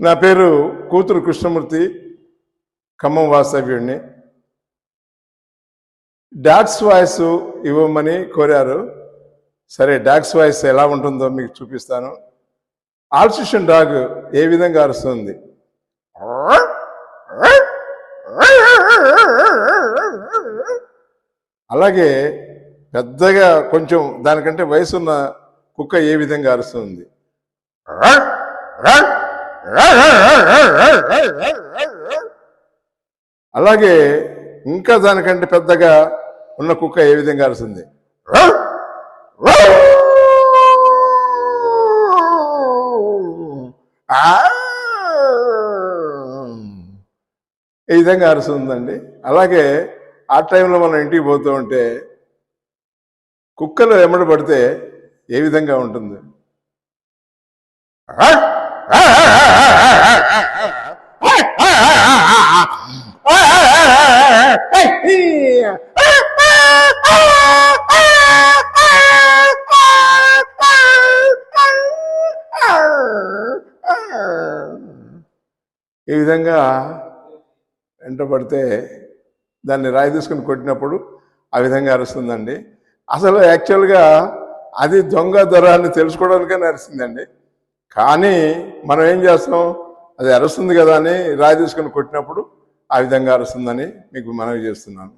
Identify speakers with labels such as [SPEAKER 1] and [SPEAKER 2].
[SPEAKER 1] నా పేరు కూతురు కృష్ణమూర్తి, ఖమ్మం వాస్తవ్యుడిని. డాగ్స్ వాయిస్ ఇవ్వమని కోరారు. సరే, డాగ్స్ వాయిస్ ఎలా ఉంటుందో మీకు చూపిస్తాను. ఆల్సిషన్ డాగ్ ఏ విధంగా అరుస్తుంది. అలాగే పెద్దగా కొంచెం దానికంటే వయసున్న కుక్క ఏ విధంగా అరుస్తుంది. అలాగే ఇంకా దానికంటే పెద్దగా ఉన్న కుక్క ఏ విధంగా అరుస్తుంది. ఈ విధంగా అరుస్తుందండి. అలాగే ఆ టైంలో మనం ఇంటికి పోతూ ఉంటే కుక్కలు ఎమ్మడి పడితే ఏ విధంగా ఉంటుంది. ఈ విధంగా వెంట పడితే దాన్ని రాయి తీసుకుని కొట్టినప్పుడు ఆ విధంగా అరుస్తుందండి. అసలు యాక్చువల్గా అది దొంగ దొరాన్ని తెలుసుకోవడానికైనా అరుస్తుందండి. కానీ మనం ఏం చేస్తాం, అది అరుస్తుంది కదా అని రాయి తీసుకుని కొట్టినప్పుడు ఆ విధంగా అరుస్తుందని మీకు మనవి చేస్తున్నాను.